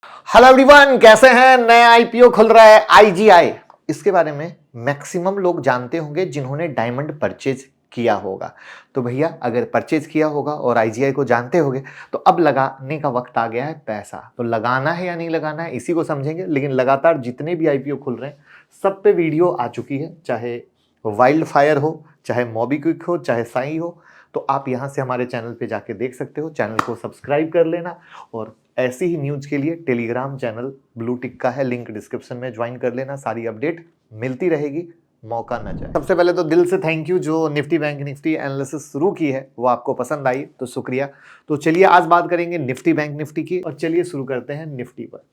Hello everyone, कैसे हैं। नया आईपीओ खुल रहा है आईजीआई। इसके बारे में मैक्सिमम लोग जानते होंगे जिन्होंने डायमंड परचेज किया होगा। तो भैया अगर परचेज किया होगा और आईजीआई को जानते होंगे तो अब लगाने का वक्त आ गया है। पैसा तो लगाना है या नहीं लगाना है इसी को समझेंगे। लेकिन लगातार जितने भी आईपीओ खुल रहे हैं सब पे वीडियो आ चुकी है, चाहे वाइल्ड फायर हो, चाहे मोबीक्विक हो, चाहे साई हो। तो आप यहाँ से हमारे चैनल पे जाके देख सकते हो। चैनल को सब्सक्राइब कर लेना और ऐसी ही न्यूज के लिए टेलीग्राम चैनल ब्लू टिक का है, लिंक डिस्क्रिप्शन में ज्वाइन कर लेना। सारी अपडेट मिलती रहेगी, मौका न जाए। सबसे पहले तो दिल से थैंक यू, जो निफ्टी बैंक निफ्टी एनालिसिस शुरू की है वो आपको पसंद आई तो शुक्रिया। तो चलिए आज बात करेंगे निफ्टी बैंक निफ्टी की और चलिए शुरू करते हैं निफ्टी पर।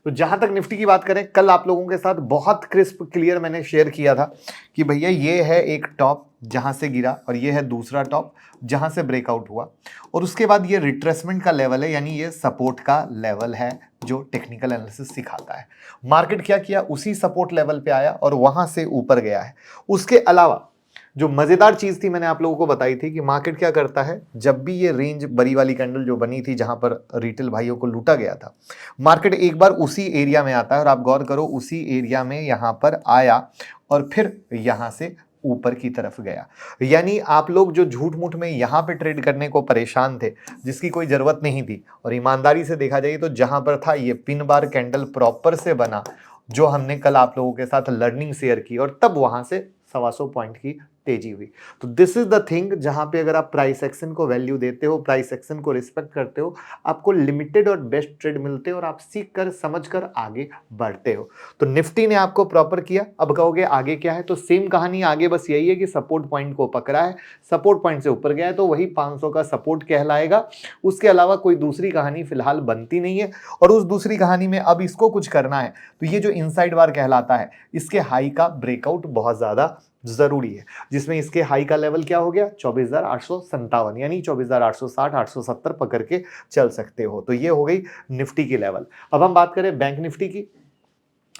तो जहां तक निफ्टी की बात करें, कल आप लोगों के साथ बहुत क्रिस्प क्लियर मैंने शेयर किया था कि भैया ये है एक टॉप जहां से गिरा और ये है दूसरा टॉप जहां से ब्रेकआउट हुआ और उसके बाद ये रिट्रेसमेंट का लेवल है, यानी ये सपोर्ट का लेवल है जो टेक्निकल एनालिसिस सिखाता है। मार्केट क्या किया, उसी सपोर्ट लेवल पे आया और वहां से ऊपर गया है। उसके अलावा जो मजेदार चीज थी मैंने आप लोगों को बताई थी कि मार्केट क्या करता है, जब भी ये रेंज बड़ी वाली कैंडल जो बनी थी जहां पर रिटेल भाइयों को लूटा गया था, मार्केट एक बार उसी एरिया में आता है और आप गौर करो उसी एरिया में यहां पर आया और फिर यहां से ऊपर की तरफ गया। यानी आप लोग जो झूठ मूठ में यहां पे ट्रेड करने को परेशान थे, जिसकी कोई जरूरत नहीं थी, और ईमानदारी से देखा जाए तो जहां पर था ये पिन बार कैंडल प्रॉपर से बना, जो हमने कल आप लोगों के साथ लर्निंग शेयर की और तब वहां से 125 पॉइंट की तेजी हुई। तो दिस इज द थिंग जहां पे अगर आप प्राइस एक्शन को वैल्यू देते हो, प्राइस एक्शन को रिस्पेक्ट करते हो, आपको लिमिटेड और बेस्ट ट्रेड मिलते हैं और आप सीख कर समझ कर आगे बढ़ते हो। तो निफ्टी ने आपको प्रॉपर किया। अब कहोगे आगे क्या है, तो सेम कहानी आगे, बस यही है कि सपोर्ट पॉइंट को पकड़ा है, सपोर्ट पॉइंट से ऊपर गया है तो वही 500 का सपोर्ट कहलाएगा। उसके अलावा कोई दूसरी कहानी फिलहाल बनती नहीं है। और उस दूसरी कहानी में अब इसको कुछ करना है तो ये जो इनसाइड बार कहलाता है, इसके हाई का ब्रेकआउट बहुत ज्यादा जरूरी है, जिसमें इसके हाई का लेवल क्या हो गया 24,857, यानी 24,860 870 पकड़ के चल सकते हो। तो ये हो गई निफ्टी की लेवल। अब हम बात करें बैंक निफ्टी की।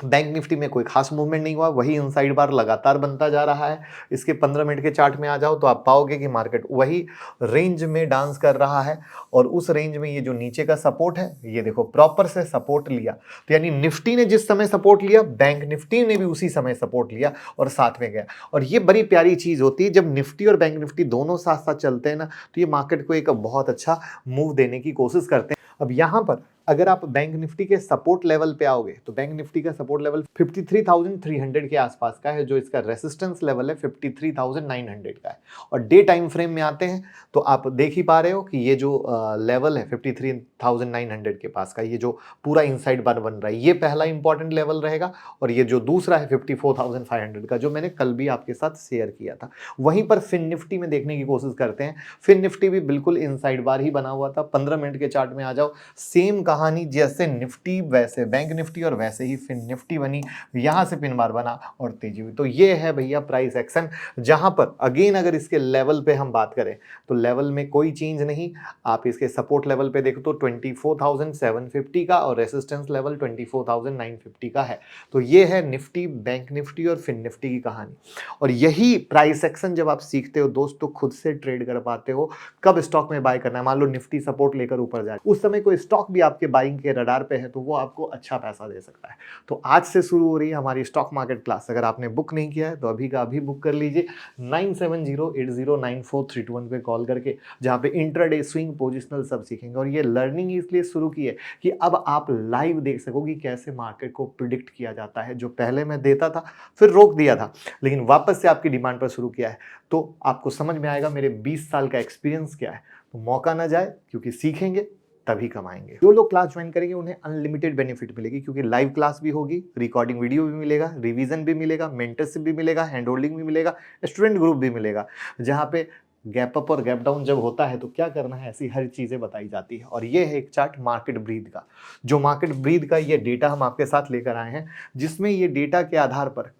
बैंक निफ्टी में कोई खास मूवमेंट नहीं हुआ, वही इनसाइड बार लगातार बनता जा रहा है। इसके 15 मिनट के चार्ट में आ जाओ तो आप पाओगे कि मार्केट वही रेंज में डांस कर रहा है और उस रेंज में ये जो नीचे का सपोर्ट है, ये देखो प्रॉपर से सपोर्ट लिया। तो यानी निफ्टी ने जिस समय सपोर्ट लिया, बैंक निफ्टी ने भी उसी समय सपोर्ट लिया और साथ में गया। और ये बड़ी प्यारी चीज होती है जब निफ्टी और बैंक निफ्टी दोनों साथ साथ चलते हैं ना, तो ये मार्केट को एक बहुत अच्छा मूव देने की कोशिश करते हैं। अब यहां पर अगर आप बैंक निफ्टी के सपोर्ट लेवल पे आओगे तो बैंक निफ्टी का सपोर्ट लेवल 53,300 के आसपास का है, जो इसका रेसिस्टेंस लेवल है 53,900 का है। और डे टाइम फ्रेम में आते हैं तो आप देख ही पा रहे हो कि ये जो लेवल है 53,900 के पास का, ये जो पूरा इनसाइड बार बन रहा है, ये पहला इंपॉर्टेंट लेवल रहेगा। और ये जो दूसरा है 54,500 का, जो मैंने कल भी आपके साथ शेयर किया था। वहीं पर फिन निफ्टी में देखने की कोशिश करते हैं। फिन निफ्टी भी बिल्कुल इनसाइड बार ही बना हुआ था। 15 मिनट के चार्ट में आ जाओ, सेम कहानी, जैसे निफ्टी वैसे बैंक निफ्टी और वैसे ही फिन निफ्टी बनी, यहां से पिन बार बना और तेजी हुई। तो ये है भैया प्राइस एक्शन, जहां पर अगेन अगर इसके लेवल पे हम बात करें तो लेवल में कोई चेंज नहीं। आप इसके सपोर्ट लेवल पे देखो तो 24,750 का और रेसिस्टेंस लेवल 24,950 का है। तो ये है निफ्टी, बैंक निफ्टी और फिन निफ्टी की कहानी। और यही प्राइस एक्शन जब आप सीखते हो दोस्त तो खुद से ट्रेड कर पाते हो कब स्टॉक में बाय करना है। मान लो निफ्टी सपोर्ट लेकर ऊपर जाए, उस समय कोई स्टॉक भी आपके बाइंग के रडार पे है तो वो आपको अच्छा पैसा दे सकता है। तो आज से शुरू हो रही है हमारी स्टॉक मार्केट क्लास। अगर आपने बुक नहीं किया है तो अभी का अभी बुक कर लीजिए 9708094321 पे कॉल करके, जहां पे इंट्राडे, स्विंग, पोजिशनल सब सीखेंगे। और ये लर्निंग इसलिए शुरू की है कि अब आप लाइव देख सको कि कैसे मार्केट को प्रिडिक्ट किया जाता है। जो पहले मैं देता था फिर रोक दिया था, लेकिन वापस से आपकी डिमांड पर शुरू किया है तो आपको समझ में आएगा मेरे 20 साल का एक्सपीरियंस क्या है। तो मौका ना जाए, क्योंकि सीखेंगे तभी कमाएंगे। जो लोग क्लास ज्वाइन करेंगे उन्हें अनलिमिटेड बेनिफिट मिलेगी, क्योंकि लाइव क्लास भी होगी, रिकॉर्डिंग वीडियो भी मिलेगा, रिवीजन भी मिलेगा, मेंटरशिप भी मिलेगा, हैंड होल्डिंग भी मिलेगा, स्टूडेंट ग्रुप भी मिलेगा, जहां पे गैप अप और गैप डाउन जब होता है तो क्या करना है, ऐसी हर चीजें बताई जाती है। और ये है एक चार्ट मार्केट ब्रीद का। जो मार्केट ब्रीद का ये डेटा हम आपके साथ लेकर आए हैं, जिसमें ये डेटा के आधार पर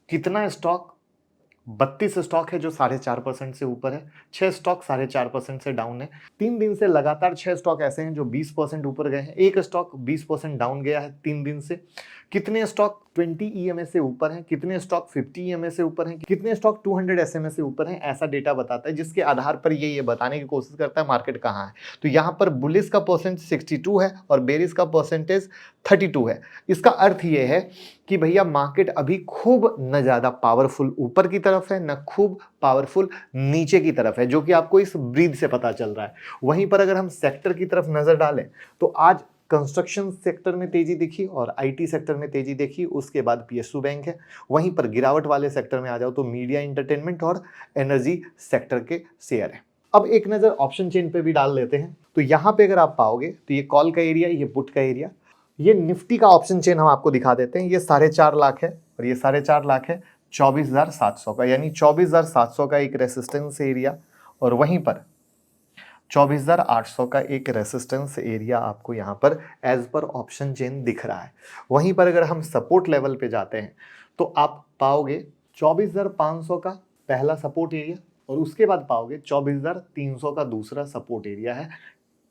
कितना स्टॉक, 32 स्टॉक है जो 4.5% से ऊपर है, 6 स्टॉक 4.5% से डाउन है। 3 दिन से लगातार 6 स्टॉक ऐसे हैं जो 20% ऊपर गए हैं, एक स्टॉक 20% डाउन गया है 3 दिन से। कितने स्टॉक 20 EMA से ऊपर हैं, कितने स्टॉक 50 EMA से ऊपर हैं, कितने स्टॉक 200 SMA से ऊपर हैं, ऐसा डेटा बताता है, जिसके आधार पर ये बताने की कोशिश करता है मार्केट कहाँ है। तो यहाँ पर बुलिस का परसेंट 62 है और बेरिस का परसेंटेज 32 है। इसका अर्थ ये है कि भैया मार्केट अभी खूब न ज़्यादा पावरफुल ऊपर की तरफ है, न खूब पावरफुल नीचे की तरफ है, जो कि आपको इस ब्रीद से पता चल रहा है। वहीं पर अगर हम सेक्टर की तरफ नज़र डालें तो आज कंस्ट्रक्शन सेक्टर में तेजी दिखी और आईटी सेक्टर में तेजी देखी, उसके बाद पीएसयू बैंक है। वहीं पर गिरावट वाले सेक्टर में आ जाओ तो मीडिया, एंटरटेनमेंट और एनर्जी सेक्टर के शेयर है। अब एक नज़र ऑप्शन चेन पे भी डाल लेते हैं। तो यहाँ पे अगर आप पाओगे तो ये कॉल का एरिया, ये पुट का एरिया, ये निफ्टी का ऑप्शन चेन हम आपको दिखा देते हैं। ये 4.5 लाख है और ये 4.5 लाख है 24,700 का, यानी 24,700 का एक रेसिस्टेंस एरिया और वहीं पर 24,800 का एक रेसिस्टेंस एरिया आपको यहाँ पर एज पर ऑप्शन चेन दिख रहा है। वहीं पर अगर हम सपोर्ट लेवल पे जाते हैं तो आप पाओगे 24,500 का पहला सपोर्ट एरिया और उसके बाद पाओगे 24,300 का दूसरा सपोर्ट एरिया है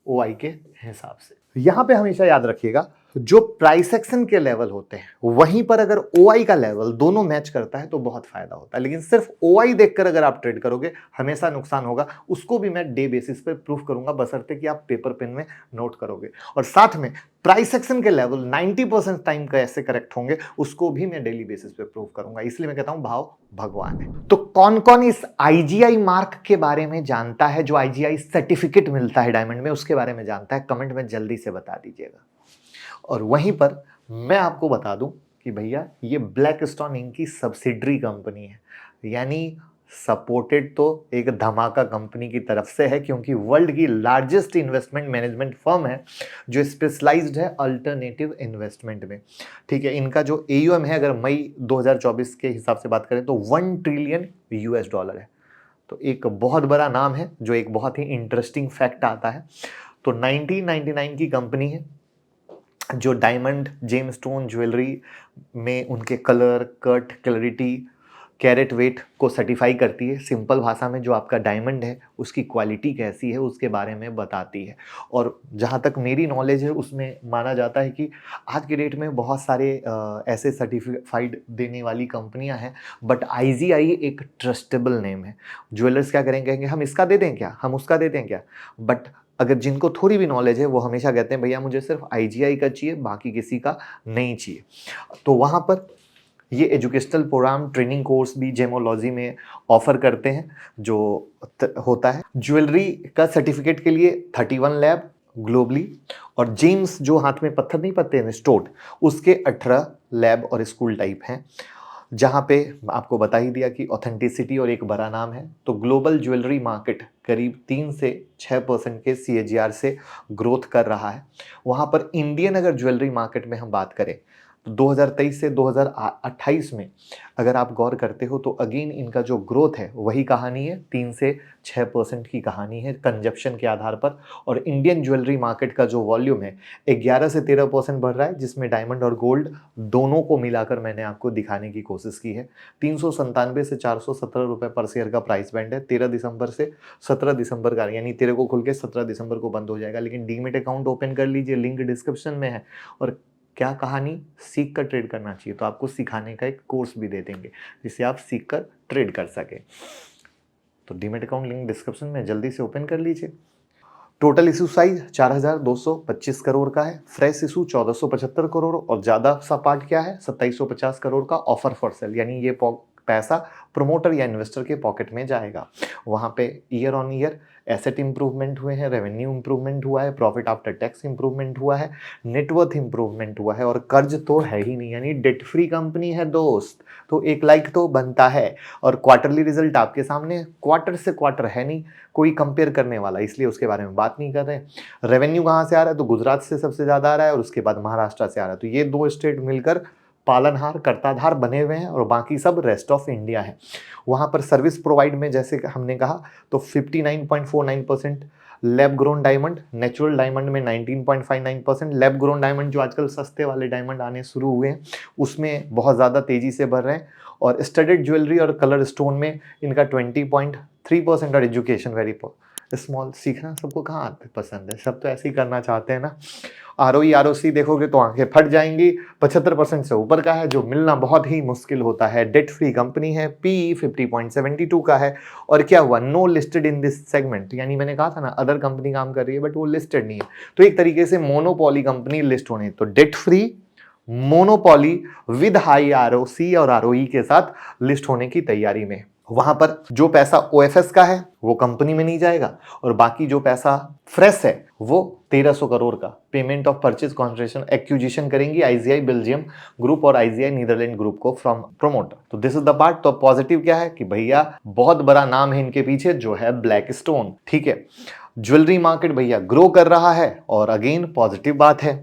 OI के हिसाब से। यहाँ पे हमेशा याद रखिएगा, जो प्राइस एक्शन के लेवल होते हैं वहीं पर अगर OI का लेवल दोनों मैच करता है तो बहुत फायदा होता है, लेकिन सिर्फ OI देखकर अगर आप ट्रेड करोगे हमेशा नुकसान होगा। उसको भी मैं डे बेसिस पे प्रूफ करूंगा, बशर्ते कि आप पेपर पेन में नोट करोगे। और साथ में प्राइस एक्शन के लेवल 90% टाइम कैसे करेक्ट होंगे उसको भी मैं डेली बेसिस पे प्रूफ करूंगा। इसलिए मैं कहता हूं भाव भगवान है। तो कौन कौन इस IGI मार्क के बारे में जानता है, जो IGI सर्टिफिकेट मिलता है डायमंड में, उसके बारे में जानता है, कमेंट में जल्दी से बता दीजिएगा। और वहीं पर मैं आपको बता दूं कि भैया ये ब्लैकस्टोन इंक की सब्सिडरी कंपनी है, यानी सपोर्टेड तो एक धमाका कंपनी की तरफ से है, क्योंकि वर्ल्ड की लार्जेस्ट इन्वेस्टमेंट मैनेजमेंट फर्म है जो स्पेशलाइज्ड है अल्टरनेटिव इन्वेस्टमेंट में। ठीक है, इनका जो AUM है अगर मई 2024 के हिसाब से बात करें तो $1 ट्रिलियन है। तो एक बहुत बड़ा नाम है, जो एक बहुत ही इंटरेस्टिंग फैक्ट आता है। तो 1999 की कंपनी है जो डायमंड, जेम स्टोन ज्वेलरी में उनके colour, cut, clarity, carat weight को सर्टिफाई करती है। सिंपल भाषा में जो आपका डायमंड है उसकी क्वालिटी कैसी है उसके बारे में बताती है। और जहाँ तक मेरी नॉलेज है उसमें माना जाता है कि आज के डेट में बहुत सारे ऐसे सर्टिफाइड देने वाली कंपनियां हैं, बट IGI एक ट्रस्टेबल नेम है। ज्वेलर्स क्या करेंगे, हम इसका दे दें क्या, हम उसका दे दें क्या, बट अगर जिनको थोड़ी भी नॉलेज है वो हमेशा कहते हैं भैया मुझे सिर्फ IGI का चाहिए, बाकी किसी का नहीं चाहिए। तो वहाँ पर ये एजुकेशनल प्रोग्राम, ट्रेनिंग कोर्स भी जेमोलॉजी में ऑफर करते हैं, जो होता है ज्वेलरी का सर्टिफिकेट के लिए 31 लैब ग्लोबली, और जेम्स जो हाथ में पत्थर नहीं पड़ते हैं स्टोड, उसके 18 लैब और स्कूल टाइप हैं, जहाँ पे आपको बता ही दिया कि ऑथेंटिसिटी और एक बड़ा नाम है। तो ग्लोबल ज्वेलरी मार्केट करीब 3 से 6% के CAGR से ग्रोथ कर रहा है। वहाँ पर इंडियन अगर ज्वेलरी मार्केट में हम बात करें तो 2023 से 2028 में अगर आप गौर करते हो तो अगेन इनका जो ग्रोथ है वही कहानी है, 3 से 6% की कहानी है कंजप्शन के आधार पर। और इंडियन ज्वेलरी मार्केट का जो वॉल्यूम है 11 से 13% बढ़ रहा है, जिसमें डायमंड और गोल्ड दोनों को मिलाकर मैंने आपको दिखाने की कोशिश की है। 397 से 417 रुपये पर शेयर का प्राइस बैंड है। 13 दिसंबर से 17 दिसंबर का, यानी 13 को खुल के 17 दिसंबर को बंद हो जाएगा। लेकिन डीमेट अकाउंट ओपन कर लीजिए, लिंक डिस्क्रिप्शन में है। और क्या कहानी, सीख कर ट्रेड करना चाहिए, तो आपको सिखाने का एक कोर्स भी दे देंगे जिससे आप सीख कर ट्रेड कर सके। तो डीमेट अकाउंट लिंक डिस्क्रिप्शन में जल्दी से ओपन कर लीजिए। टोटल इशू साइज 4,225 करोड़ का है, फ्रेश इशू 1,475 करोड़, और ज़्यादा सा पार्ट क्या है 2,750 करोड़ का ऑफर फॉर सेल, यानी ये पैसा प्रोमोटर या इन्वेस्टर के पॉकेट में जाएगा। वहाँ पे year on year asset improvement हुए हैं, रेवेन्यू इंप्रूवमेंट हुआ है, प्रॉफिट आफ्टर टैक्स इंप्रूवमेंट हुआ है, नेटवर्थ इंप्रूवमेंट हुआ है, और कर्ज तो है ही नहीं, यानी डेट फ्री कंपनी है दोस्त, तो एक लाइक तो बनता है। और क्वार्टरली रिजल्ट आपके सामने, क्वार्टर से क्वार्टर है नहीं कोई कंपेयर करने वाला, इसलिए उसके बारे में बात नहीं कर रहे हैं। रेवेन्यू कहाँ से आ रहा है, तो गुजरात से सबसे ज़्यादा आ रहा है और उसके बाद महाराष्ट्र से आ रहा है। तो ये 2 स्टेट मिलकर पालनहार, कर्ताधार बने हुए हैं और बाकी सब रेस्ट ऑफ इंडिया है। वहाँ पर सर्विस प्रोवाइड में जैसे हमने कहा तो 59.49%, lab grown diamond, natural diamond में 19.59%। लैब ग्रोन डायमंड जो आजकल सस्ते वाले डायमंड आने शुरू हुए हैं उसमें बहुत ज़्यादा तेज़ी से बढ़ रहे हैं। और स्टडेड ज्वेलरी और कलर स्टोन में इनका 20.3% और एजुकेशन स्मॉल सीखना सबको कहाँ पसंद है, सब तो ऐसे ही करना चाहते हैं ना। आरओई आरओसी देखोगे तो आंखें फट जाएंगी, 75% से ऊपर का है जो मिलना बहुत ही मुश्किल होता है। डेट फ्री कंपनी है, पी 50.72 का है। और क्या हुआ, no listed in this segment, यानी मैंने कहा था ना अदर कंपनी काम कर रही है बट वो लिस्टेड नहीं है, तो एक तरीके से मोनोपॉली कंपनी लिस्ट होने, तो debt free monopoly with high ROC और आरओई के साथ लिस्ट होने की तैयारी में। वहां पर जो पैसा ओएफएस का है वो कंपनी में नहीं जाएगा, और बाकी जो पैसा फ्रेश है वो 1300 करोड़ का payment of purchase consideration acquisition करेंगी आईजीआई बेल्जियम ग्रुप और आईजीआई नीदरलैंड ग्रुप को फ्रॉम प्रोमोटर। तो दिस इज द पार्ट। तो पॉजिटिव क्या है कि भैया बहुत बड़ा नाम है इनके पीछे जो है ब्लैकस्टोन, ठीक है। ज्वेलरी मार्केट भैया ग्रो कर रहा है, और अगेन पॉजिटिव बात है।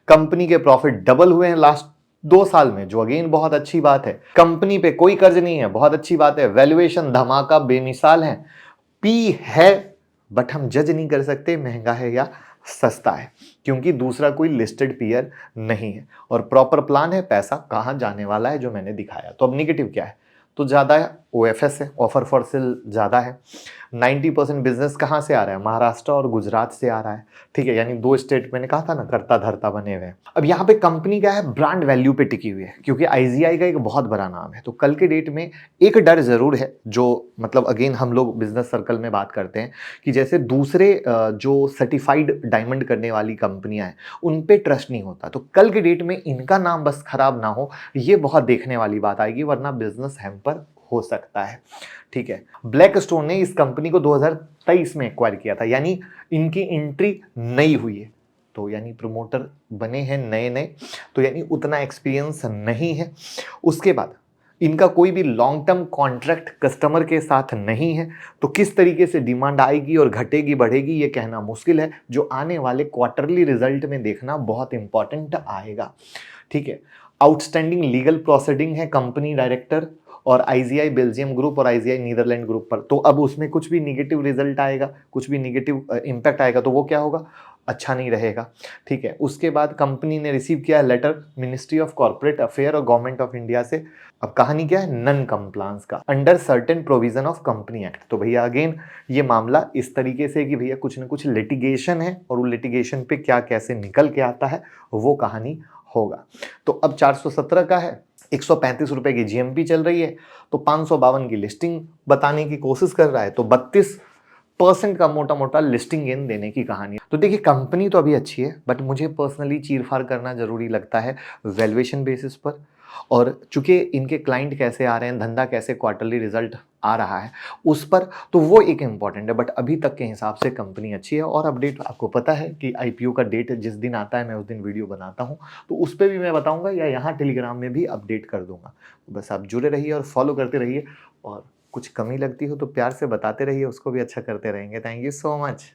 कंपनी के प्रॉफिट डबल हुए हैं लास्ट 2 साल में, जो अगेन बहुत अच्छी बात है। कंपनी पे कोई कर्ज नहीं है, बहुत अच्छी बात है। वैल्यूएशन धमाका बेमिसाल है। पी है बट हम जज नहीं कर सकते महंगा है या सस्ता है, क्योंकि दूसरा कोई लिस्टेड पीयर नहीं है, और प्रॉपर प्लान है पैसा कहां जाने वाला है जो मैंने दिखाया। तो अब निगेटिव क्या है, तो ज्यादा है ओएफएस है, ऑफर फॉर सेल ज्यादा है। 90% बिजनेस कहां से आ रहा है, महाराष्ट्र और गुजरात से आ रहा है, ठीक है। यानी 2 स्टेट मैंने कहा था ना करता धरता बने हुए हैं। अब यहाँ पे कंपनी क्या है, ब्रांड वैल्यू पे टिकी हुई है, क्योंकि आईजीआई का एक बहुत बड़ा नाम है। तो कल के डेट में एक डर जरूर है, जो मतलब अगेन हम लोग बिजनेस सर्कल में बात करते हैं कि जैसे दूसरे जो सर्टिफाइड डायमंड करने वाली कंपनियां हैं उन पे ट्रस्ट नहीं होता, तो कल के डेट में इनका नाम बस खराब ना हो, ये बहुत देखने वाली बात आएगी, वरना बिजनेस हैम्पर हो सकता है, ठीक है। ब्लैकस्टोन ने इस कंपनी को 2023 में एक्वायर किया था, यानी इनकी एंट्री नई हुई है, तो यानी प्रमोटर बने हैं नए नए, तो यानी उतना एक्सपीरियंस नहीं है। उसके बाद इनका कोई भी लॉन्ग टर्म कॉन्ट्रैक्ट कस्टमर के साथ नहीं है, तो किस तरीके से डिमांड आएगी और घटेगी बढ़ेगी ये कहना मुश्किल है, जो आने वाले क्वार्टरली रिजल्ट में देखना बहुत इंपॉर्टेंट आएगा, ठीक है। आउटस्टैंडिंग लीगल प्रोसीडिंग है कंपनी डायरेक्टर और आईजीआई बेल्जियम ग्रुप और आईजीआई नीदरलैंड ग्रुप पर, तो अब उसमें कुछ भी निगेटिव रिजल्ट आएगा, कुछ भी निगेटिव इंपैक्ट आएगा तो वो क्या होगा, अच्छा नहीं रहेगा, ठीक है। उसके बाद कंपनी ने रिसीव किया letter ministry of corporate affair और गवर्नमेंट ऑफ इंडिया से। अब कहानी क्या है, नन कंप्लायंस का under certain provision of company act. तो भैया अगेन ये मामला इस तरीके से कि भैया कुछ ना कुछ लिटिगेशन है, और वो लिटिगेशन पे क्या कैसे निकल के आता है वो कहानी होगा। तो अब 417 का है, 135 रुपए की जीएमपी चल रही है, तो 552 की लिस्टिंग बताने की कोशिश कर रहा है, तो 32% का मोटा मोटा लिस्टिंग गेन देने की कहानी। तो देखिए कंपनी तो अभी अच्छी है, बट मुझे पर्सनली चीरफाड़ करना जरूरी लगता है वैल्यूएशन बेसिस पर, और चूंकि इनके क्लाइंट कैसे आ रहे हैं, धंधा कैसे क्वार्टरली रिजल्ट आ रहा है उस पर, तो वो एक इंपॉर्टेंट है। बट अभी तक के हिसाब से कंपनी अच्छी है, और अपडेट आपको पता है कि आईपीओ का डेट जिस दिन आता है मैं उस दिन वीडियो बनाता हूं, तो उस पर भी मैं बताऊंगा, या यहाँ टेलीग्राम में भी अपडेट कर दूंगा। बस आप जुड़े रहिए और फॉलो करते रहिए, और कुछ कमी लगती हो तो प्यार से बताते रहिए, उसको भी अच्छा करते रहेंगे। Thank you so much.